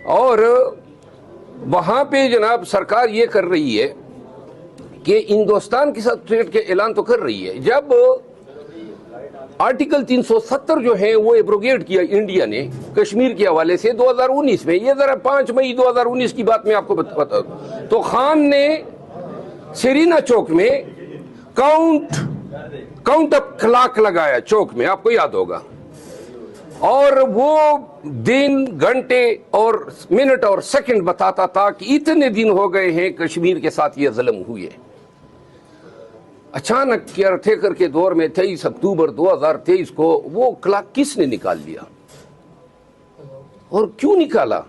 اور وہاں پہ جناب سرکار یہ کر رہی ہے کہ ہندوستان کے ساتھ ٹریڈ کے اعلان تو کر رہی ہے. جب آرٹیکل 370 جو ہے وہ ایبروگیٹ کیا انڈیا نے کشمیر کے حوالے سے 2019 میں, یہ ذرا 5 مئی 2019 کی بات میں آپ کو بتا دوں, تو خان نے سیرینا چوک میں کاؤنٹ اپ کلاک لگایا چوک میں, آپ کو یاد ہوگا, اور وہ دن گھنٹے اور منٹ اور سیکنڈ بتاتا تھا کہ اتنے دن ہو گئے ہیں کشمیر کے ساتھ یہ ظلم ہوئے. اچانک کیئر ٹیکر کے دور میں 23 اکتوبر 2023 کو وہ کلاک کس نے نکال دیا اور کیوں نکالا؟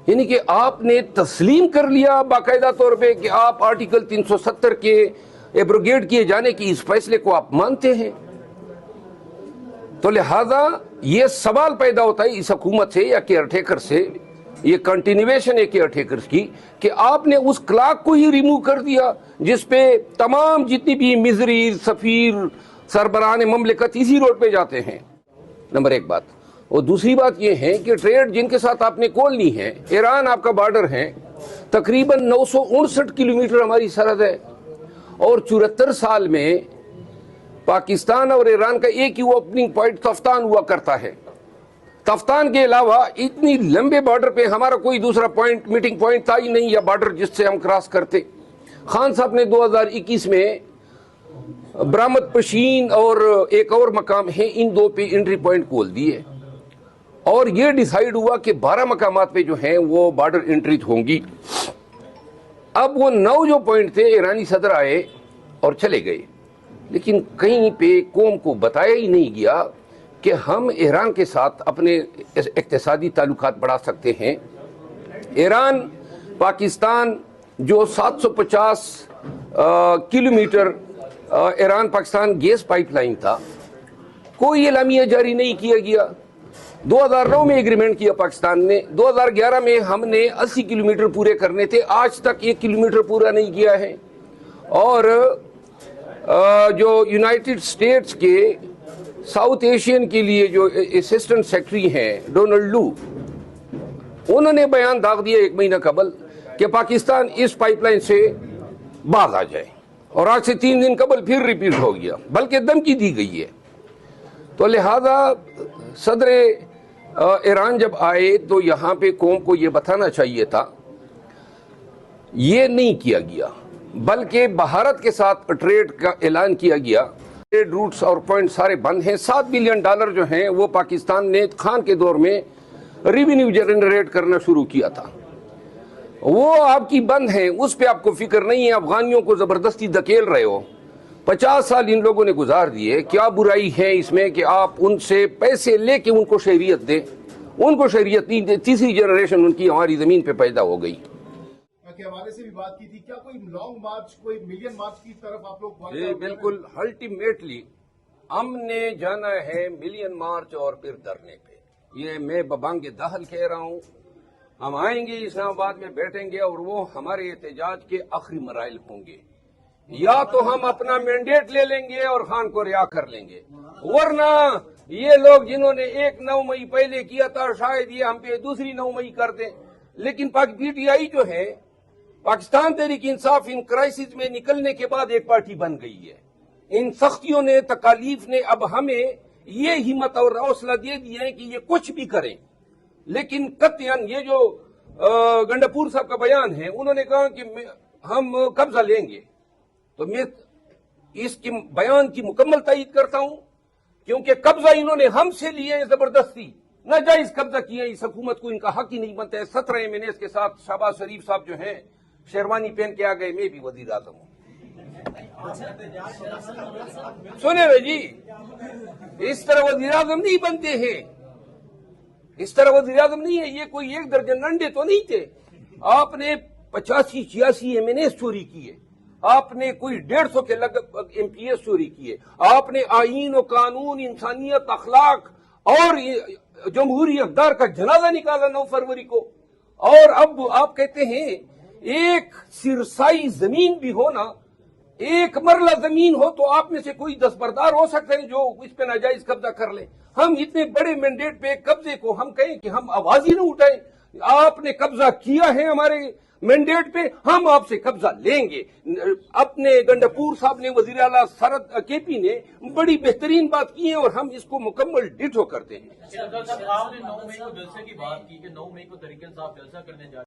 یعنی کہ آپ نے تسلیم کر لیا باقاعدہ طور پہ کہ آپ آرٹیکل 370 کے ایبروگیٹ کیے جانے کی اس فیصلے کو آپ مانتے ہیں. تو لہذا یہ سوال پیدا ہوتا ہے اس حکومت سے یا کیئر ٹیکر سے, یہ کنٹینیویشن ہے کیئر ٹیکرز کی, کہ آپ نے اس کلاک کو ہی ریموو کر دیا جس پہ تمام جتنی بھی مزری سفیر سربراہان مملکت اسی روڈ پہ جاتے ہیں. نمبر 1 بات. اور دوسری بات یہ ہے کہ ٹریڈ جن کے ساتھ آپ نے کھولنی ہے, ایران آپ کا بارڈر ہے, تقریباً 959 کلومیٹر ہماری سرحد ہے, اور 74 سال میں پاکستان اور ایران کا ایک ہی اوپننگ پوائنٹ تفتان ہوا کرتا ہے. تفتان کے علاوہ اتنی لمبے بارڈر پہ ہمارا کوئی دوسرا پوائنٹ میٹنگ پوائنٹ تھا ہی نہیں, یا بارڈر جس سے ہم کراس کرتے. خان صاحب نے 2021 میں برامت پشین اور ایک اور مقام ہے, ان 2 پہ انٹری پوائنٹ کھول دیے, اور یہ ڈیسائیڈ ہوا کہ 12 مقامات پہ جو ہیں وہ بارڈر انٹری ہوں گی. اب وہ 9 جو پوائنٹ تھے ایرانی صدر آئے اور چلے گئے, لیکن کہیں پہ قوم کو بتایا ہی نہیں گیا کہ ہم ایران کے ساتھ اپنے اقتصادی تعلقات بڑھا سکتے ہیں. ایران پاکستان جو 750 kilometre Iran Pakistan gas pipeline تھا, کوئی اعلامیہ جاری نہیں کیا گیا. 2009 میں ایگریمنٹ کیا پاکستان نے, 2011 میں ہم نے 80 کلومیٹر پورے کرنے تھے, آج تک 1 کلومیٹر پورا نہیں کیا ہے. اور جو یونائٹڈ اسٹیٹس کے ساؤتھ ایشین کے لیے جو اسسٹنٹ سیکرٹری ہیں ڈونلڈ لو, انہوں نے بیان داغ دیا 1 مہینہ قبل کہ پاکستان اس پائپ لائن سے باز آ جائے, اور آج سے 3 دن قبل پھر ریپیٹ ہو گیا, بلکہ دھمکی دی گئی ہے. تو لہذا صدر ایران جب آئے تو یہاں پہ قوم کو یہ بتانا چاہیے تھا, یہ نہیں کیا گیا, بلکہ بھارت کے ساتھ ٹریڈ کا اعلان کیا گیا. ٹریڈ روٹس اور پوائنٹ سارے بند ہیں. $7 بلین جو ہیں وہ پاکستان نے خان کے دور میں ریونیو جنریٹ کرنا شروع کیا تھا, وہ آپ کی بند ہیں, اس پہ آپ کو فکر نہیں ہے. افغانیوں کو زبردستی دھکیل رہے ہو, 50 سال ان لوگوں نے گزار دیے, کیا برائی ہے اس میں کہ آپ ان سے پیسے لے کے ان کو شہریت دیں؟ ان کو شہریت نہیں دے, تیسری جنریشن ان کی ہماری زمین پہ پیدا ہو گئی. کے حوالے سے بھی بات کی تھی, کیا کوئی لانگ مارچ, کوئی ملین مارچ کی طرف آپ لوگ؟ جی بالکل, الٹیمیٹلی ہم نے جانا ہے ملین مارچ اور پھر دھرنے پہ. یہ میں ببانگ دہل کہہ رہا ہوں, ہم آئیں گے اسلام آباد میں بیٹھیں گے, اور وہ ہمارے احتجاج کے آخری مراحل ہوں گے. یا تو ہم اپنا مینڈیٹ لے لیں گے اور خان کو رہا کر لیں گے, ورنہ یہ لوگ جنہوں نے 9 مئی پہلے کیا تھا شاید یہ ہم پہ دوسری 9 مئی کر دیں. لیکن پی ٹی آئی جو ہے, پاکستان تحریک انصاف, ان کرائسس میں نکلنے کے بعد ایک پارٹی بن گئی ہے. ان سختیوں نے, تکالیف نے اب ہمیں یہ ہمت اور حوصلہ دے دیا ہے کہ یہ کچھ بھی کریں. لیکن قطعاً یہ جو گنڈاپور صاحب کا بیان ہے, انہوں نے کہا کہ ہم قبضہ لیں گے, تو میں اس کی بیان کی مکمل تائید کرتا ہوں, کیونکہ قبضہ انہوں نے ہم سے لیے زبردستی, ناجائز قبضہ کیا. اس حکومت کو ان کا حق ہی نہیں بنتا ہے. 17 MNAs کے ساتھ شہباز شریف صاحب جو ہیں شیروانی پہن کے آ گئے, میں بھی وزیر اعظم ہوں. سنے بھائی جی, اس طرح وزیر اعظم نہیں بنتے ہیں, اس طرح وزیر اعظم نہیں ہے. یہ کوئی 1 درجن انڈے تو نہیں تھے. آپ نے 85-86 MNAs چوری کیے, آپ نے کوئی 150 کے لگ بھگ MPs چوری کیے, آپ نے آئین و قانون, انسانیت, اخلاق اور جمہوری اقدار کا جنازہ نکالا 9 فروری کو. اور اب آپ کہتے ہیں ایک سرسائی زمین بھی ہونا, 1 مرلہ زمین ہو تو آپ میں سے کوئی دستبردار ہو سکتے ہیں جو اس پہ ناجائز قبضہ کر لیں. ہم اتنے بڑے مینڈیٹ پہ قبضے کو ہم کہیں کہ ہم آواز ہی نہ اٹھائیں, آپ نے قبضہ کیا ہے ہمارے مینڈیٹ پہ، ہم آپ سے قبضہ لیں گے۔ اپنے گنڈاپور صاحب نے، وزیر اعلیٰ سرد کے پی نے بڑی بہترین بات کی ہے اور ہم اس کو مکمل ڈٹو کرتے ہیں۔ آپ نے 9 مئی کو جلسے کی بات کی کہ 9 مئی کو طریق انصاف جلسہ کرنے جا